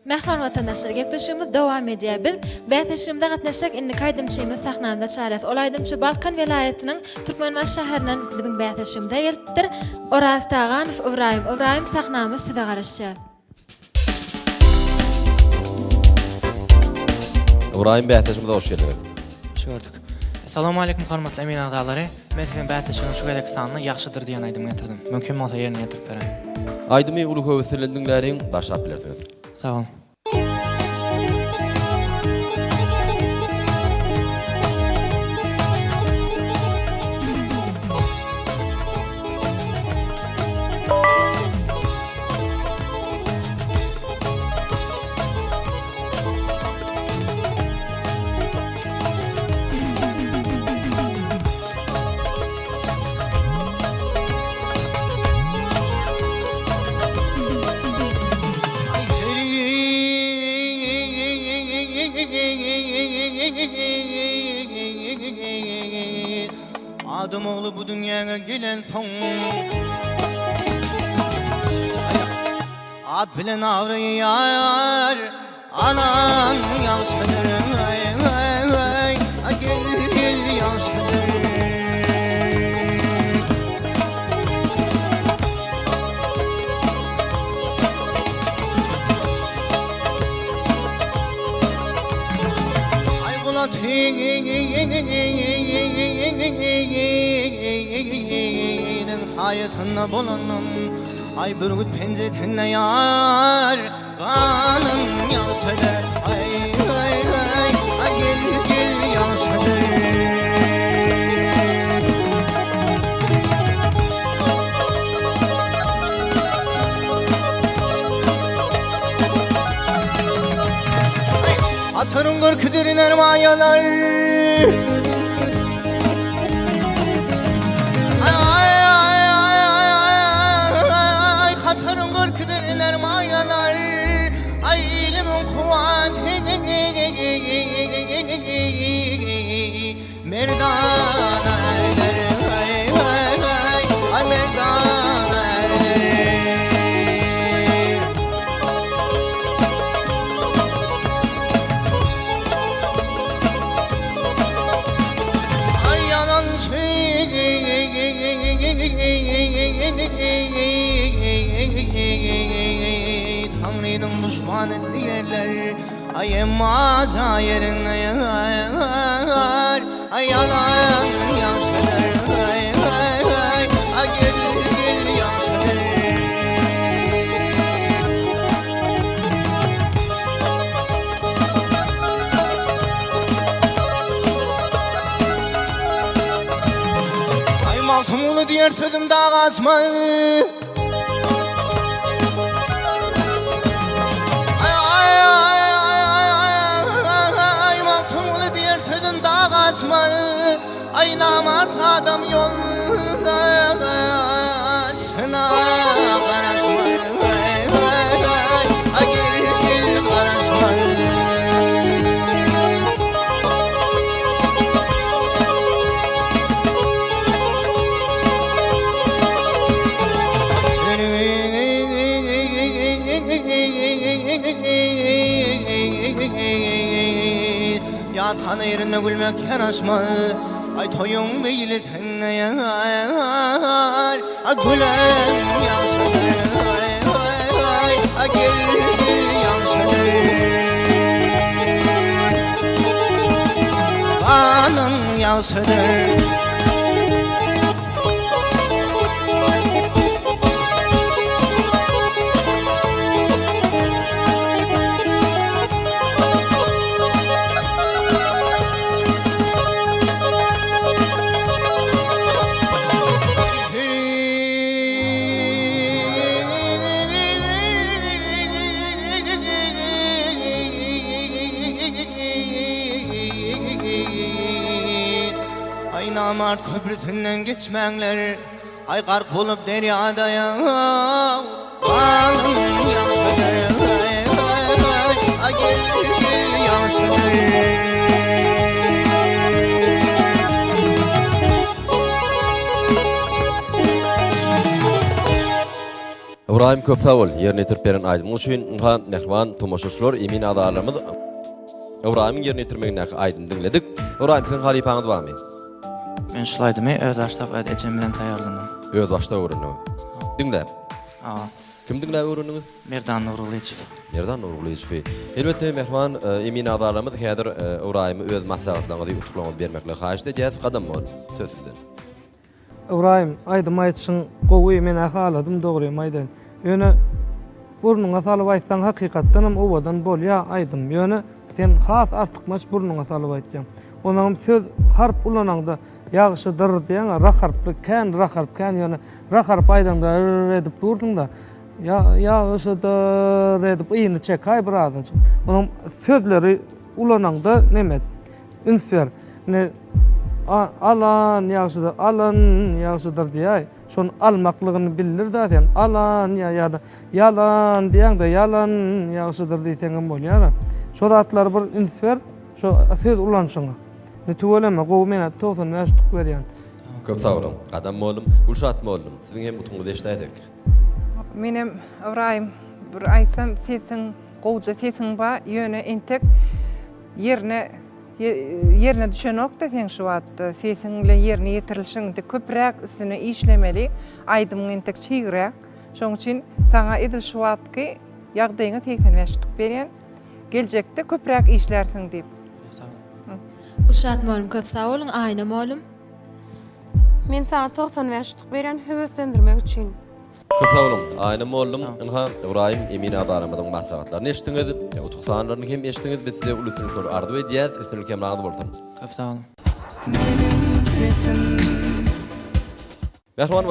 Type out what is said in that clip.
Mehman vatandaşlar gepleşigimiz dowam edýär. Bäteşimde gatnaşak indi kaýdymçymy sahnamda çaret. Olaýdymçy Balkan vilayetiniň Türkmenbaş şäherinden biziň bäteşimde gelipdir. Oraz Taganow Ibrahim sahnamy size garaşýar. Ibrahim bäteşimde hoş geldin. Gördük. Assalamu alaikum hormatly emin agdalary. Men sizin bäteşiňiň şu gelek sanyny ýakşydyr diýen aýdym getirdim. Mümkin bolsa ýerine ýetirip berem. Aydymy uly höwürlendiňläriň başlap bilerdiňiz. Sağ olun. Adım oğlu bu dünyaya gelen son Ad bilen ağrıyar Anan yaşadır Gel yaşadır Ay bulat hayatına bulanım Ay bürgüt pencetenle yar Kanım yaşadır Ay gel yaşadır Atarın korkudur nermayalar Atarın korkudur nermayalar Ay ilimin kuvveti Merdana erler Ay merdana erler Tanrı'nın düşmanı diğerler Ay emaca yerine yar Ay yalan yaşadır Ay gel yaşadır Ay maltumunu diğer sözüm daha kaçma Ay namart adam yolda Sana karışma Ay gel karışma Ya tanı yerine gülmek yaraşma Ay toyun değil senle yar Gülen yaşadır Gel yaşadır Kanın yaşadır Ay namart köprüsünden geçmenler Ay garp olup deryada ya Kanım yaşadır Ay gel yaşadır Ibrahim köp sağ ol. Yerine yitirip beren aydymyň üçin ha mehriban tomoşaçylar emin adalarymyz Ibrahim'iň yerine yitirmegine aydyn dinledik. Ibrahim sen halipaňyz barmy? Men şulaydymy öz başlap edeceğim bilen taýýarlanam. Öz başta öwreniň. Dinle. Aa, Kim dinle öwreniň? Merdan Nuruliyevich. Nereden Nuruliyevich? Elbette mehriban emin adalarymyz häzir Ibrahim'i öz maslahatlaryny utuklaryny bermekle haýyş edýäs gadam bol. Söz sizden. İbrahim, aydym aýtşyň gowy men ahaladım dogry maýdan. Ýöne burnuňa salyp aýtsaň hakykatdanam owadan bolýa aýdym. Ýöne sen has artykmaç burnuňa salyp aýtjam. Onaň söz harp ulananda ýagşydyr diýen ra harply kän ýöne ra harp aýdanda edip durdyň da ýagşydyr edip iýini çekaý birazdan. Onaň sözleri ulananda nemet? Ünsver. Ne alan ýagşydyr diýär. Şon almaklygyny bildir da sen alan ýa-da yalan diýäň de yalan ýagşydyr diýseň bolýar. Şo zatlar bir ünsver, şo söz ulanşyňa. Ne tuweleme gowy mena tosun näşdik berýän. Köp sağ olun. Adam bolum, Gülşat bolum. Siziň hem utuňyzdy eşdäýdik. Menem Ibrahim bir aýtsam sesiň gowja sesiň ba ýöne entek yerine düşenok da sen şu wagtda sesiň bilen yerine ýetirilşiňde köpräk üstüne işlemeli, aýdymyň entek çygrak. Şoň üçin saňa edil şu wagtky ýagdaýyňa tekden wäşdik berýän. Geljekde köpräk işlersiň diýip. Uşat molum köp sağ olun, aýna molum. Men sana 90 wäşdik berýän höweslendirmek üçin. Köp sağ olun. Aýna boldum. Inha Ibrahim emin adalarymyň maslahatlaryny eşdiňiz. Utuksanlaryny hem eşdiňiz, biz size ulusy soru ardy edýäs, üstünlük kemraňyz bolsun. Köp sağ olun. Mehriban